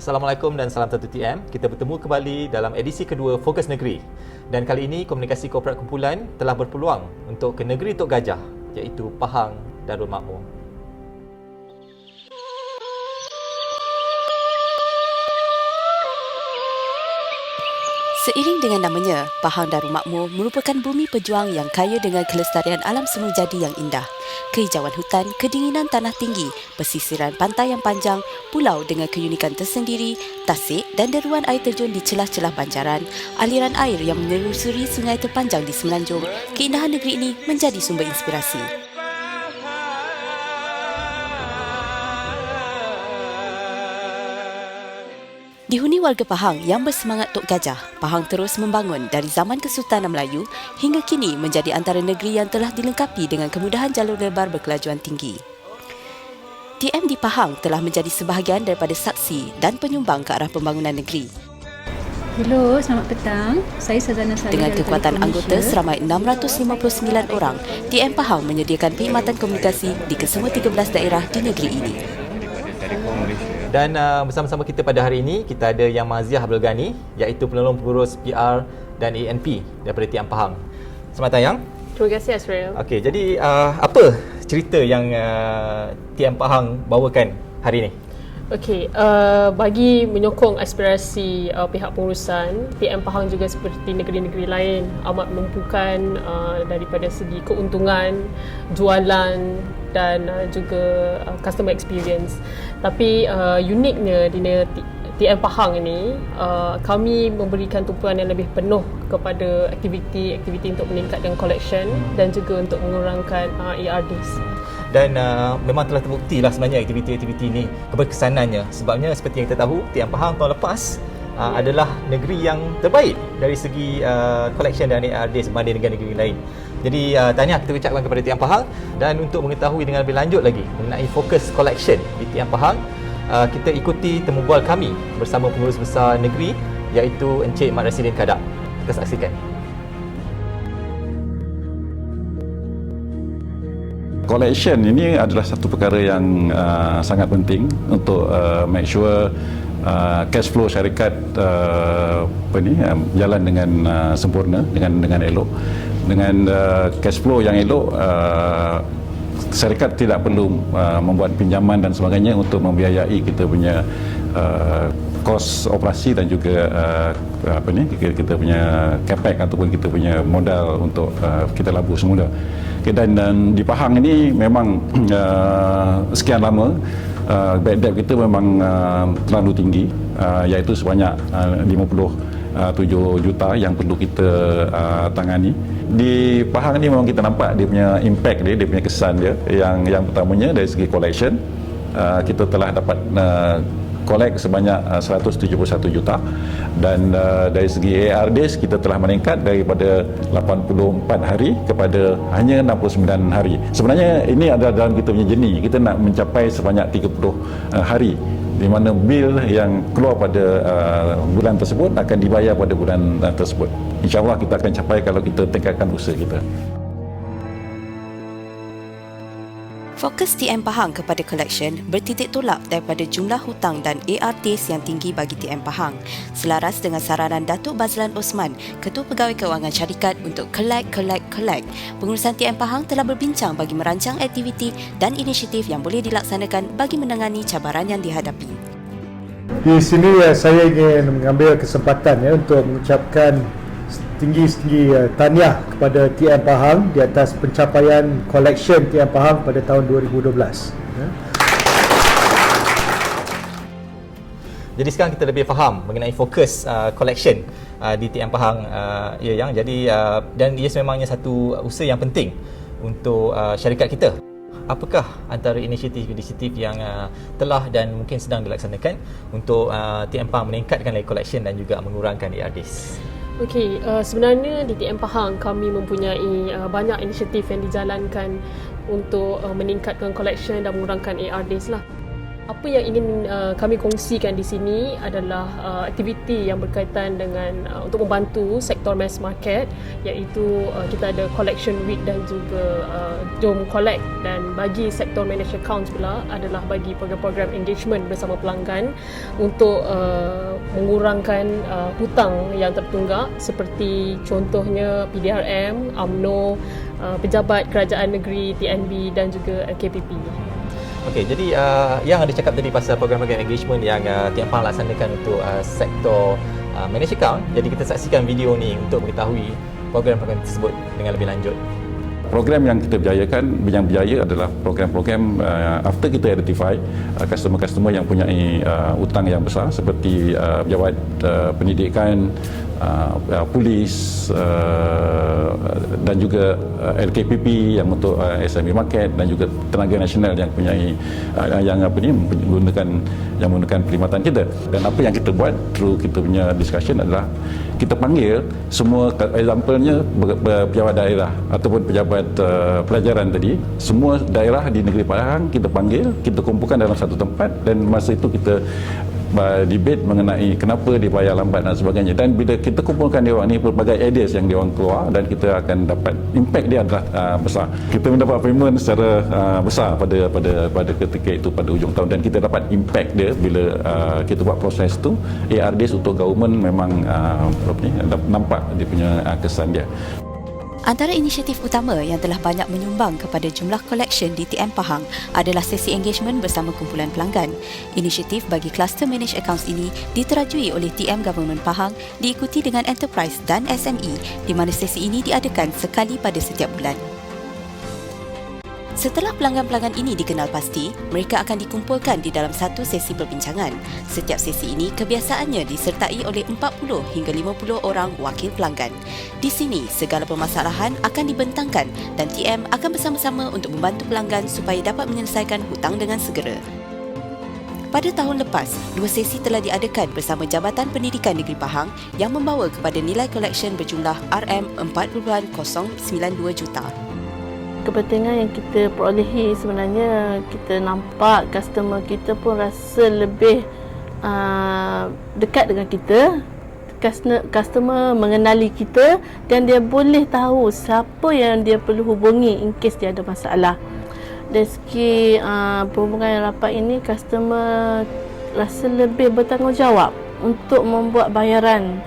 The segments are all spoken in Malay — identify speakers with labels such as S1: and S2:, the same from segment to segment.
S1: Assalamualaikum dan salam satu TM. Kita bertemu kembali dalam edisi kedua Fokus Negeri. Dan kali ini Komunikasi Korporat Kumpulan telah berpeluang untuk ke negeri Tok Gajah, iaitu Pahang Darul Makmur.
S2: Seiring dengan namanya, Pahang Darul Makmur merupakan bumi pejuang yang kaya dengan kelestarian alam semula jadi yang indah. Kehijauan hutan, kedinginan tanah tinggi, pesisiran pantai yang panjang, pulau dengan keunikan tersendiri, tasik dan deruan air terjun di celah-celah banjaran, aliran air yang menelusuri sungai terpanjang di Semenanjung, keindahan negeri ini menjadi sumber inspirasi. Dihuni warga Pahang yang bersemangat Tok Gajah, Pahang terus membangun dari zaman Kesultanan Melayu hingga kini menjadi antara negeri yang telah dilengkapi dengan kemudahan jalur lebar berkelajuan tinggi. TM di Pahang telah menjadi sebahagian daripada saksi dan penyumbang ke arah pembangunan negeri.
S3: Hello, selamat petang. Saya Sazana Saleh.
S2: Dengan kekuatan anggota seramai 659 orang, TM Pahang menyediakan perkhidmatan komunikasi di kesemua 13 daerah di negeri ini.
S1: Dan bersama-sama kita pada hari ini, kita ada Yang Maziah Abdul Ghani, iaitu penolong pengurus PR dan ANP daripada TM Pahang. Selamat datang, Yang.
S4: Terima kasih, Asriel.
S1: Okey, jadi apa cerita yang TM Pahang bawakan hari ini?
S4: Okey, bagi menyokong aspirasi pihak pengurusan, TM Pahang juga seperti negeri-negeri lain amat menumpukan daripada segi keuntungan, jualan dan juga customer experience. Tapi uniknya di TM Pahang ini, kami memberikan tumpuan yang lebih penuh kepada aktiviti-aktiviti untuk meningkatkan collection dan juga untuk mengurangkan ARDs.
S1: Dan memang telah terbukti lah sebenarnya aktiviti-aktiviti ini keberkesanannya, sebabnya seperti yang kita tahu, TM Pahang tahun lepas adalah negeri yang terbaik dari segi collection dan ARD berbanding dengan negeri lain. Jadi tahniah kita ucapkan kepada TM Pahang. Dan untuk mengetahui dengan lebih lanjut lagi mengenai fokus collection di TM Pahang, kita ikuti temubual kami bersama pengurus besar negeri, iaitu Encik Mat Rasidin Kadak. Kita saksikan.
S5: Collection ini adalah satu perkara yang sangat penting untuk make sure cash flow syarikat jalan dengan sempurna, dengan elok. Dengan cash flow yang elok, syarikat tidak perlu membuat pinjaman dan sebagainya untuk membiayai kita punya kos operasi dan juga kita punya capex ataupun kita punya modal untuk kita labur semula. Okay, dan di Pahang ini memang sekian lama bad debt kita memang terlalu tinggi, iaitu sebanyak 57 juta yang perlu kita tangani. Di Pahang ni memang kita nampak dia punya impact dia punya kesan dia. Yang pertamanya dari segi collection, kita telah dapat collect sebanyak 171 juta, dan dari segi ARDs kita telah meningkat daripada 84 hari kepada hanya 69 hari. Sebenarnya ini adalah dalam kita punya journey, kita nak mencapai sebanyak 30 hari di mana bil yang keluar pada bulan tersebut akan dibayar pada bulan tersebut. InsyaAllah kita akan capai kalau kita tingkatkan usaha kita.
S2: Fokus TM Pahang kepada collection bertitik tolak daripada jumlah hutang dan ARDs yang tinggi bagi TM Pahang. Selaras dengan saranan Datuk Bazlan Osman, Ketua Pegawai Kewangan Syarikat untuk collect. Pengurusan TM Pahang telah berbincang bagi merancang aktiviti dan inisiatif yang boleh dilaksanakan bagi menangani cabaran yang dihadapi.
S6: Di sini saya ingin mengambil kesempatan untuk mengucapkan tinggi-tinggi tahniah kepada TM Pahang di atas pencapaian collection TM Pahang pada tahun 2012.
S1: Jadi sekarang kita lebih faham mengenai fokus collection di TM Pahang, Yang. Jadi dan ia sememangnya satu usaha yang penting untuk syarikat kita. Apakah antara inisiatif-inisiatif yang telah dan mungkin sedang dilaksanakan untuk TM Pahang meningkatkan lagi collection dan juga mengurangkan ARDs?
S4: Okey, sebenarnya di TM Pahang kami mempunyai banyak inisiatif yang dijalankan untuk meningkatkan collection dan mengurangkan ARDs lah. Apa yang ingin kami kongsikan di sini adalah aktiviti yang berkaitan dengan untuk membantu sektor mass market, iaitu kita ada collection week dan juga jom collect, dan bagi sektor managed accounts pula adalah bagi program-program engagement bersama pelanggan untuk mengurangkan hutang yang tertunggak, seperti contohnya PDRM, UMNO, pejabat kerajaan negeri, TNB dan juga KPP.
S1: Okey, jadi yang ada cakap tadi pasal program-program engagement yang Tian Pahang laksanakan untuk sektor managed account. Jadi kita saksikan video ni untuk mengetahui program-program tersebut dengan lebih lanjut.
S5: Program yang kita berjayakan, yang berjaya adalah program-program after kita identify customer-customer yang punya hutang yang besar, seperti pejabat pendidikan, polis dan juga LKPP yang untuk SME market, dan juga tenaga nasional yang punyai menggunakan perkhidmatan kita. Dan apa yang kita buat through kita punya discussion adalah kita panggil semua, example-nya pejabat daerah ataupun pejabat pelajaran tadi, semua daerah di negeri Pahang kita panggil, kita kumpulkan dalam satu tempat, dan masa itu kita debate mengenai kenapa dia bayar lambat dan sebagainya. Dan bila kita kumpulkan dia orang ni, pelbagai ideas yang dia orang keluar, dan kita akan dapat impact dia adalah besar. Kita mendapat payment secara besar pada ketika itu, pada hujung tahun, dan kita dapat impact dia bila kita buat proses tu. ARDs untuk government memang nampak dia punya kesan dia.
S2: Antara inisiatif utama yang telah banyak menyumbang kepada jumlah collection di TM Pahang adalah sesi engagement bersama kumpulan pelanggan. Inisiatif bagi kluster managed accounts ini diterajui oleh TM Government Pahang, diikuti dengan enterprise dan SME, di mana sesi ini diadakan sekali pada setiap bulan. Setelah pelanggan-pelanggan ini dikenal pasti, mereka akan dikumpulkan di dalam satu sesi perbincangan. Setiap sesi ini kebiasaannya disertai oleh 40 hingga 50 orang wakil pelanggan. Di sini, segala permasalahan akan dibentangkan dan TM akan bersama-sama untuk membantu pelanggan supaya dapat menyelesaikan hutang dengan segera. Pada tahun lepas, 2 sesi telah diadakan bersama Jabatan Pendidikan Negeri Pahang yang membawa kepada nilai collection berjumlah RM4.092 juta.
S7: Kepentingan yang kita perolehi, sebenarnya kita nampak customer kita pun rasa lebih dekat dengan kita. Customer mengenali kita dan dia boleh tahu siapa yang dia perlu hubungi in case dia ada masalah. Dari segi perhubungan yang rapat ini, customer rasa lebih bertanggungjawab untuk membuat bayaran,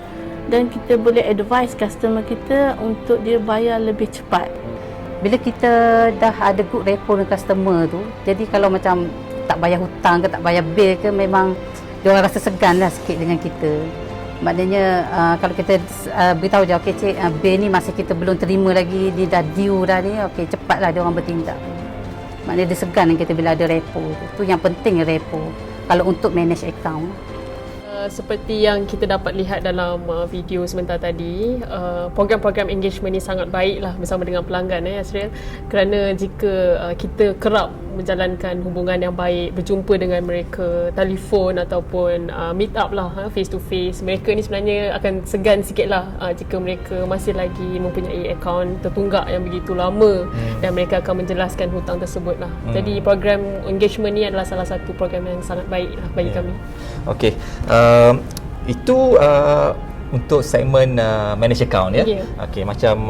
S7: dan kita boleh advise customer kita untuk dia bayar lebih cepat.
S8: Bila kita dah ada good rapport dengan customer tu, jadi kalau macam tak bayar hutang ke tak bayar bil ke, memang dia orang rasa segan lah sikit dengan kita. Maknanya kalau kita beritahu je, okey cik, bil ni masih kita belum terima lagi, ni dah due dah ni, okey cepatlah dia orang bertindak. Maknanya dia segan dengan kita bila ada rapport tu. Tu yang penting, rapport kalau untuk manage account.
S4: Seperti yang kita dapat lihat dalam video sebentar tadi, program-program engagement ni sangat baiklah bersama dengan pelanggan, Asril, kerana jika kita kerap menjalankan hubungan yang baik, berjumpa dengan mereka telefon ataupun meet up lah, face to face, mereka ni sebenarnya akan segan sikit lah jika mereka masih lagi mempunyai akaun tertunggak yang begitu lama, dan mereka akan menjelaskan hutang tersebut lah. Jadi program engagement ni adalah salah satu program yang sangat baik lah bagi kami.
S1: Okey, itu untuk segmen managed account ya.
S4: Yeah.
S1: Okey, macam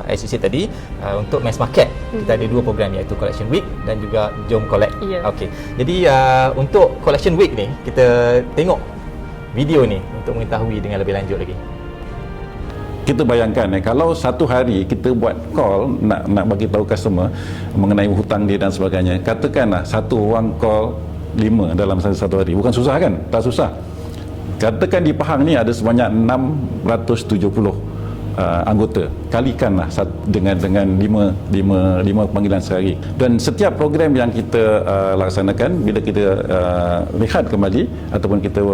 S1: as you said tadi, untuk mass market kita ada 2 program, iaitu collection week dan juga jom collect.
S4: Yeah.
S1: Okey. Jadi untuk collection week ni kita tengok video ni untuk mengetahui dengan lebih lanjut lagi.
S5: Kita bayangkan kalau satu hari kita buat call nak bagi tahu customer mengenai hutang dia dan sebagainya, katakanlah satu orang call 5 dalam satu hari. Bukan susah kan? Tak susah. Katakan di Pahang ni ada sebanyak 670 anggota. Kalikanlah dengan 5 panggilan sehari. Dan setiap program yang kita laksanakan, bila kita lihat kembali ataupun kita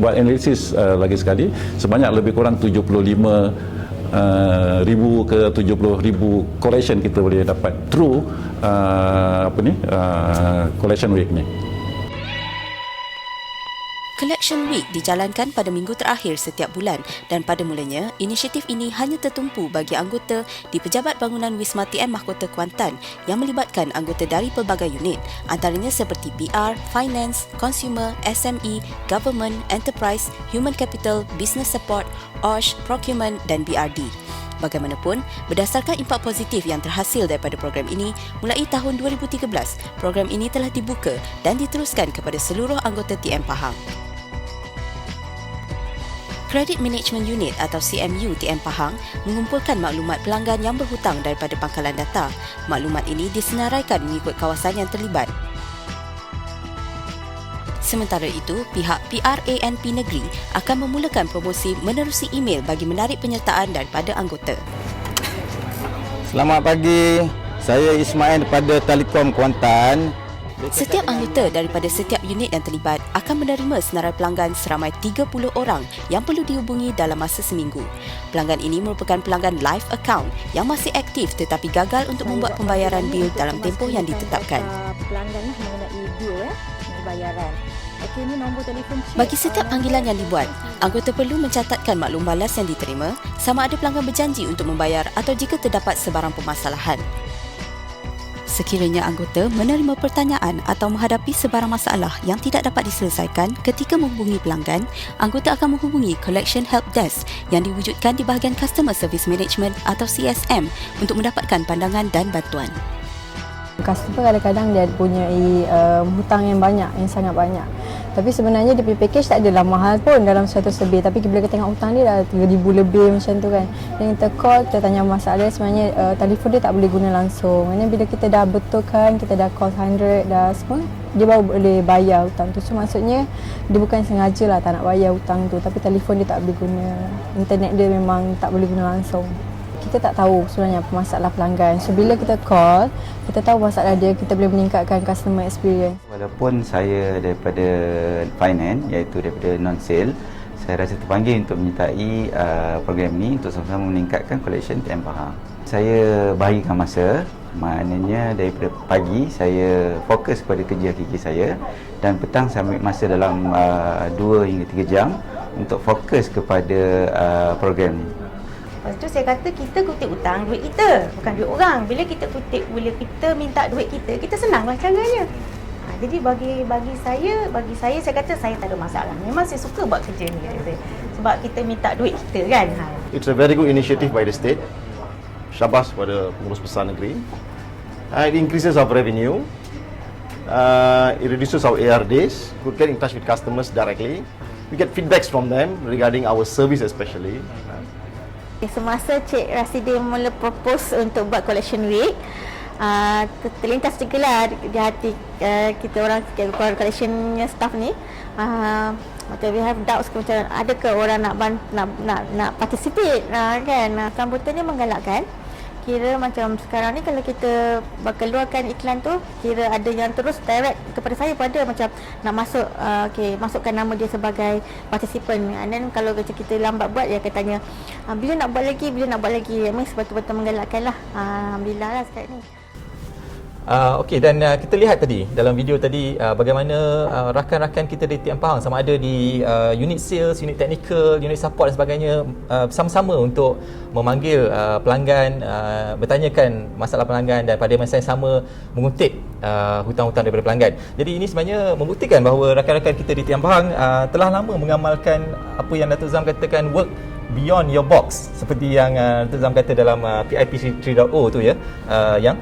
S5: buat analisis lagi sekali, sebanyak lebih kurang 75 ribu ke 70,000 collection kita boleh dapat through collection week ni.
S2: Collection Week dijalankan pada minggu terakhir setiap bulan dan pada mulanya, inisiatif ini hanya tertumpu bagi anggota di Pejabat Bangunan Wisma TM Mahkota Kuantan yang melibatkan anggota dari pelbagai unit, antaranya seperti PR, Finance, Consumer, SME, Government, Enterprise, Human Capital, Business Support, OSH, Procurement dan BRD. Bagaimanapun, berdasarkan impak positif yang terhasil daripada program ini, mulai tahun 2013, program ini telah dibuka dan diteruskan kepada seluruh anggota TM Pahang. Credit Management Unit atau CMU TM Pahang mengumpulkan maklumat pelanggan yang berhutang daripada pangkalan data. Maklumat ini disenaraikan mengikut kawasan yang terlibat. Sementara itu, pihak PRANP Negeri akan memulakan promosi menerusi email bagi menarik penyertaan daripada anggota.
S9: Selamat pagi, saya Ismail daripada Telekom Kuantan.
S2: Setiap anggota daripada setiap unit yang terlibat akan menerima senarai pelanggan seramai 30 orang yang perlu dihubungi dalam masa seminggu. Pelanggan ini merupakan pelanggan live account yang masih aktif tetapi gagal untuk membuat pembayaran bil dalam tempoh yang ditetapkan.
S10: Pelanggan ni mengenai bil pembayaran. Okey, ini nombor telefon.
S2: Bagi setiap panggilan yang dibuat, anggota perlu mencatatkan maklum balas yang diterima sama ada pelanggan berjanji untuk membayar atau jika terdapat sebarang permasalahan. Sekiranya anggota menerima pertanyaan atau menghadapi sebarang masalah yang tidak dapat diselesaikan ketika menghubungi pelanggan, anggota akan menghubungi Collection Help Desk yang diwujudkan di bahagian Customer Service Management atau CSM untuk mendapatkan pandangan dan bantuan.
S10: Customer kadang-kadang dia punya hutang yang banyak, yang sangat banyak. Tapi sebenarnya dia punya package tak adalah mahal pun dalam 100 lebih. Tapi bila kita tengok hutang dia dah 3,000 lebih macam tu kan. Dan kita call, kita tanya masalah dia, sebenarnya telefon dia tak boleh guna langsung. Maksudnya bila kita dah betulkan, kita dah call 100 dah semua, dia baru boleh bayar hutang tu. So maksudnya dia bukan sengaja lah tak nak bayar hutang tu. Tapi telefon dia tak boleh guna. Internet dia memang tak boleh guna langsung. Kita tak tahu sebenarnya apa masalah pelanggan. So bila kita call, kita tahu masalah dia, kita boleh meningkatkan customer experience.
S9: Walaupun saya daripada finance, iaitu daripada non-sale, saya rasa terpanggil untuk menyertai program ni untuk sama-sama meningkatkan collection TM Pahang. Saya bahagikan masa, maknanya daripada pagi saya fokus kepada kerja hakiki saya dan petang saya ambil masa dalam 2 hingga 3 jam untuk fokus kepada program ni.
S11: Lepas tu saya kata kita kutip hutang duit kita, bukan duit orang. Bila kita kutip, bila kita minta duit kita senanglah caranya. Jadi bagi saya kata saya tak ada masalah. Memang saya suka buat kerja ni sebab kita minta duit kita kan.
S12: It's a very good initiative by the state. Syabas kepada pengurus besar negeri. It increases our revenue. It reduces our AR days. We get in touch with customers directly. We get feedbacks from them regarding our service especially.
S10: Semasa Cik Rasidi mula propose untuk buat collection week, terlintas juga lah di hati kita orang collection staff ni. Macam we have doubts macam adakah orang nak participate kan. Sambutannya menggalakkan. Kira macam sekarang ni kalau kita keluarkan iklan tu, kira ada yang terus direct kepada saya pada macam nak masuk, masukkan nama dia sebagai participant. And then kalau kita lambat buat, dia akan tanya bila nak buat lagi. Memang betul-betul menggalakkan lah. Alhamdulillah lah sekarang ni.
S1: Okey, dan kita lihat tadi dalam video tadi bagaimana rakan-rakan kita di TM Pahang sama ada di unit sales, unit technical, unit support dan sebagainya sama-sama untuk memanggil pelanggan, bertanyakan masalah pelanggan dan pada masa yang sama mengutip hutang-hutang daripada pelanggan. Jadi ini sebenarnya membuktikan bahawa rakan-rakan kita di TM Pahang telah lama mengamalkan apa yang Datuk Zam katakan work beyond your box, seperti yang Datuk Zam kata dalam PIP 3.0 tu ya, yang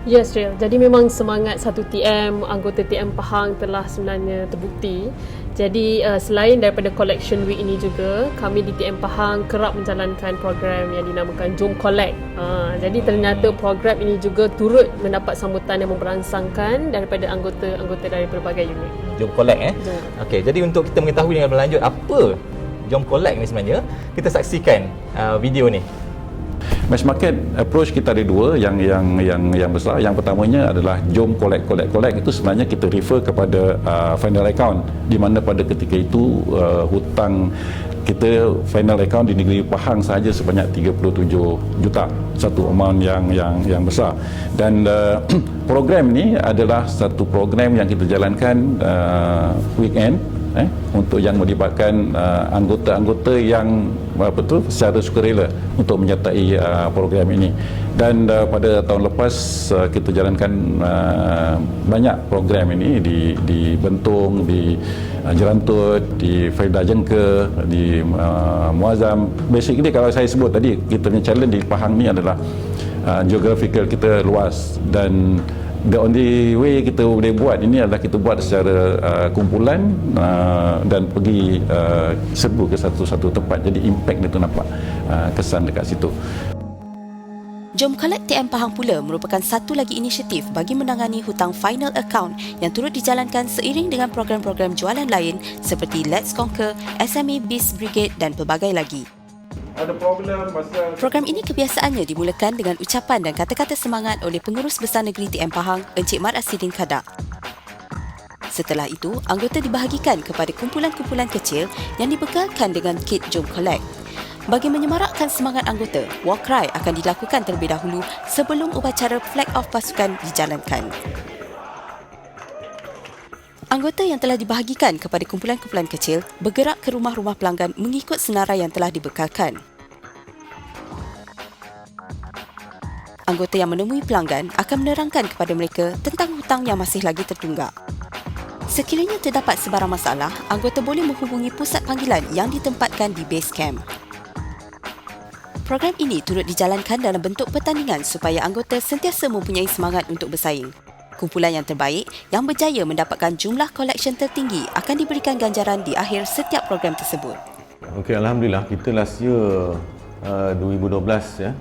S4: Yes, Real. Jadi memang semangat satu TM, anggota TM Pahang telah sebenarnya terbukti. Jadi selain daripada Collection Week ini juga, kami di TM Pahang kerap menjalankan program yang dinamakan Jom Collect. Jadi ternyata program ini juga turut mendapat sambutan yang memberangsangkan daripada anggota-anggota dari pelbagai unit.
S1: Jom Collect Okey, jadi untuk kita mengetahui dengan berlanjut apa Jom Collect ni sebenarnya, kita saksikan video ni.
S5: Mass market approach kita ada dua yang besar. Yang pertamanya adalah jom collect. Itu sebenarnya kita refer kepada final account, di mana pada ketika itu hutang kita final account di negeri Pahang sahaja sebanyak 37 juta, satu amount yang besar. Dan program ni adalah satu program yang kita jalankan weekend untuk yang melibatkan anggota-anggota yang secara sukarela untuk menyertai program ini. Dan pada tahun lepas kita jalankan banyak program ini di Bentong, di Jerantut, di Farida Jengke, di Muazzam. Basically kalau saya sebut tadi, kita punya challenge di Pahang ni adalah geographical kita luas, dan the only way kita boleh buat ini adalah kita buat secara kumpulan dan pergi serbu ke satu-satu tempat. Jadi impact itu nampak kesan dekat situ.
S2: Jom Collect TM Pahang pula merupakan satu lagi inisiatif bagi menangani hutang final account yang turut dijalankan seiring dengan program-program jualan lain seperti Let's Conquer, SME Biz Brigade dan pelbagai lagi. Program ini kebiasaannya dimulakan dengan ucapan dan kata-kata semangat oleh Pengurus Besar Negeri TM Pahang, Encik Mat Asidin Kadak. Setelah itu, anggota dibahagikan kepada kumpulan-kumpulan kecil yang dibekalkan dengan kit Jom Collect. Bagi menyemarakkan semangat anggota, walk cry akan dilakukan terlebih dahulu sebelum upacara flag off pasukan dijalankan. Anggota yang telah dibahagikan kepada kumpulan-kumpulan kecil bergerak ke rumah-rumah pelanggan mengikut senarai yang telah dibekalkan. Anggota yang menemui pelanggan akan menerangkan kepada mereka tentang hutang yang masih lagi tertunggak. Sekiranya terdapat sebarang masalah, anggota boleh menghubungi pusat panggilan yang ditempatkan di base camp. Program ini turut dijalankan dalam bentuk pertandingan supaya anggota sentiasa mempunyai semangat untuk bersaing. Kumpulan yang terbaik yang berjaya mendapatkan jumlah collection tertinggi akan diberikan ganjaran di akhir setiap program tersebut.
S13: Okey, alhamdulillah kita last year 2012 ya.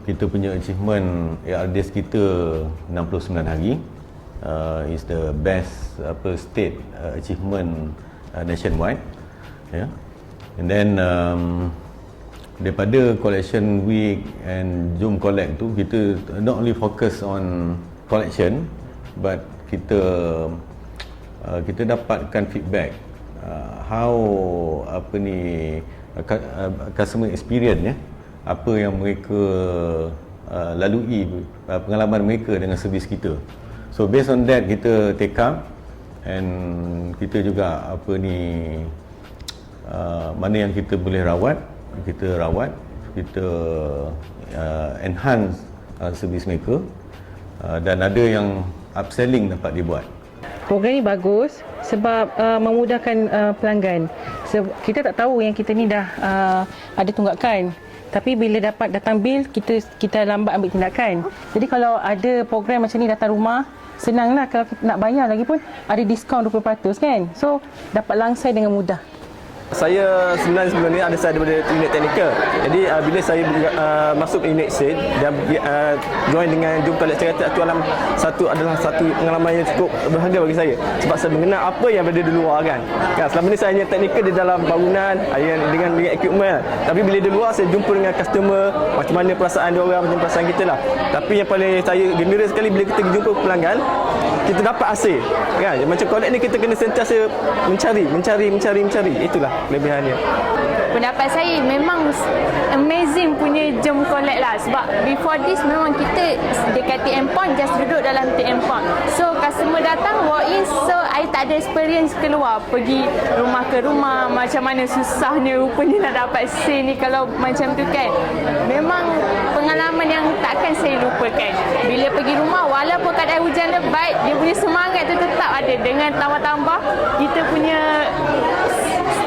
S13: Kita punya achievement ARDS kita 69 hari. Is the best state achievement nationwide. Ya. And then daripada collection week and Jom Collect tu, kita not only focus on collection but kita dapatkan feedback how customer experience ya, apa yang mereka lalui, pengalaman mereka dengan servis kita. So based on that kita take up, and kita juga mana yang kita boleh rawat, kita enhance servis mereka, dan ada yang upselling dapat dibuat.
S14: Program ini bagus sebab memudahkan pelanggan. Kita tak tahu yang kita ni dah ada tunggakan, tapi bila dapat datang bil, kita lambat ambil tindakan. Jadi kalau ada program macam ni datang rumah, senanglah. Kalau nak bayar lagi pun ada diskaun 20% kan. So dapat langsai dengan mudah.
S15: Saya sebenarnya sebelum ni saya ada pada unit teknikal. Jadi bila saya masuk unit sale dan join dengan Jom Collect, saya kata itu adalah satu pengalaman yang cukup berharga bagi saya, sebab saya mengenal apa yang berada di luar kan. Selama ni saya hanya teknikal di dalam bangunan dengan equipment. Tapi bila di luar saya jumpa dengan customer, macam mana perasaan dia orang, macam perasaan kita lah. Tapi yang paling saya gembira sekali bila kita jumpa pelanggan, kita dapat hasil kan. Macam Collect ni kita kena sentiasa mencari. Itulah kelebihannya.
S16: Pendapat saya memang amazing punya Jom Collect lah, sebab before this memang kita dekat TM Point, just duduk dalam TM Point. So customer datang walk in, so I tak ada experience keluar, pergi rumah ke rumah, macam mana susahnya rupanya nak dapat sale ni kalau macam tu kan. Memang pengalaman yang takkan saya lupakan. Bila pergi rumah, walaupun keadaan hujan lebat, dia punya semangat tu tetap ada. Dengan tambah-tambah kita punya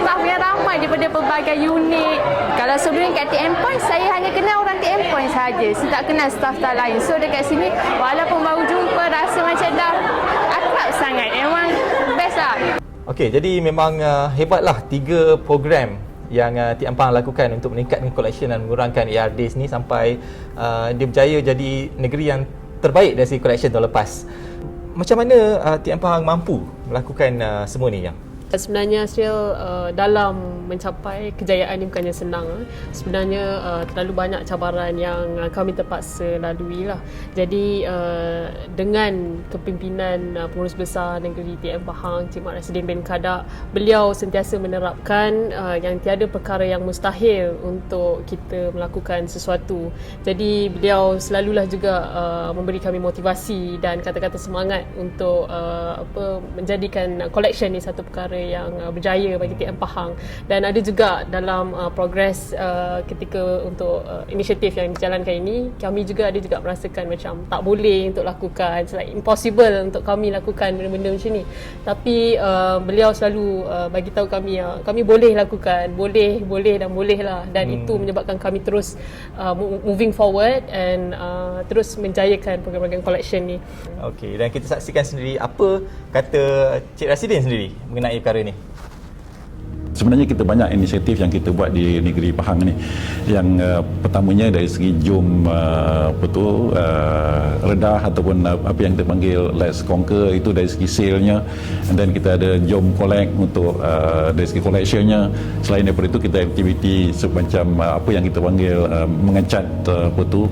S16: staff yang ramai daripada pelbagai unit. Kalau sebelum kat TM Point, saya hanya kenal orang TM Point saja. Saya tak kenal staff-staff lain. So dekat sini, walaupun baru jumpa, rasa macam dah akrab sangat. Memang best lah.
S1: Okey, jadi memang hebatlah 3 program yang TM Pahang lakukan untuk meningkatkan collection dan mengurangkan ARDs ni sampai dia berjaya jadi negeri yang terbaik dari segi collection tahun lepas. Macam mana TM Pahang mampu melakukan semua ni, Yang?
S4: Sebenarnya Asriel dalam mencapai kejayaan ini bukannya senang. Sebenarnya terlalu banyak cabaran yang kami terpaksa lalui lah. Jadi dengan kepimpinan Pengurus Besar Negeri TM Pahang, Cik Mat Rasidin bin Kadak, beliau sentiasa menerapkan yang tiada perkara yang mustahil untuk kita melakukan sesuatu. Jadi beliau selalulah juga memberi kami motivasi dan kata-kata semangat untuk menjadikan collection ni satu perkara yang berjaya bagi TM Pahang. Dan ada juga dalam progres ketika untuk inisiatif yang dijalankan ini, kami juga ada juga merasakan macam tak boleh untuk lakukan, it's like impossible untuk kami lakukan benda-benda macam ni. Tapi beliau selalu bagi tahu kami kami boleh lakukan, boleh dan boleh lah, dan itu menyebabkan kami terus moving forward and terus menjayakan program-program collection ni.
S1: Okey, dan kita saksikan sendiri apa kata Cik Rasidin sendiri mengenai perkara ni.
S5: Sebenarnya kita banyak inisiatif yang kita buat di negeri Pahang ni. Yang pertamanya dari segi jom redah ataupun apa yang kita panggil Let's Conquer, itu dari segi sale-nya. Dan kita ada jom collect untuk dari segi collection-nya. Selain daripada itu kita aktiviti semacam apa yang kita panggil mengecat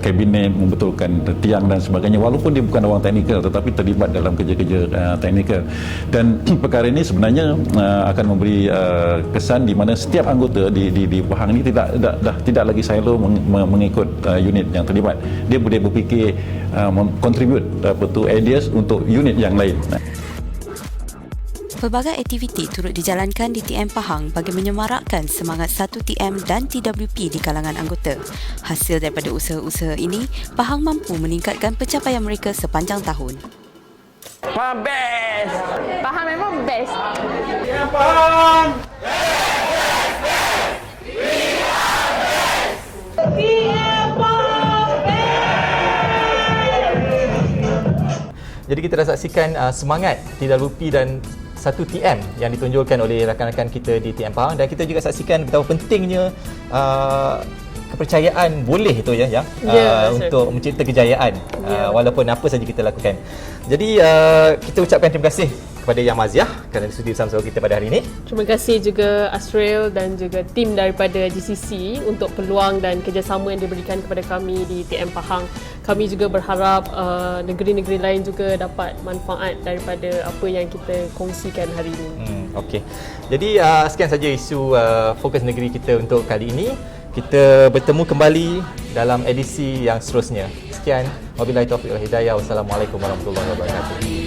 S5: kabinet, membetulkan tiang dan sebagainya. Walaupun dia bukan orang teknikal tetapi terlibat dalam kerja-kerja teknikal. Dan perkara ini sebenarnya akan memberi kesan di mana setiap anggota di Pahang ini tidak lagi silo mengikut unit yang terlibat. Dia boleh berfikir contribute ideas untuk unit yang lain.
S2: Pelbagai aktiviti turut dijalankan di TM Pahang bagi menyemarakkan semangat 1TM dan TWP di kalangan anggota. Hasil daripada usaha-usaha ini, Pahang mampu meningkatkan pencapaian mereka sepanjang tahun.
S16: Pahang best! Pahang memang best!
S17: Ya Pahang!
S1: Jadi kita dah saksikan semangat TWP dan 1TM yang ditunjukkan oleh rakan-rakan kita di TM Pahang, dan kita juga saksikan betapa pentingnya kepercayaan boleh tu untuk mencipta kejayaan walaupun apa saja kita lakukan. Jadi kita ucapkan terima kasih kepada Yang Maziah kerana sudi bersama kita pada hari ini.
S4: Terima kasih juga Asriel dan juga tim daripada GCC untuk peluang dan kerjasama yang diberikan kepada kami di TM Pahang. Kami juga berharap negeri-negeri lain juga dapat manfaat daripada apa yang kita kongsikan hari ini.
S1: Okey. Jadi sekian saja isu fokus negeri kita untuk kali ini. Kita bertemu kembali dalam edisi yang seterusnya. Sekian, wabillahi taufiq wal hidayah. Wassalamualaikum warahmatullahi wabarakatuh.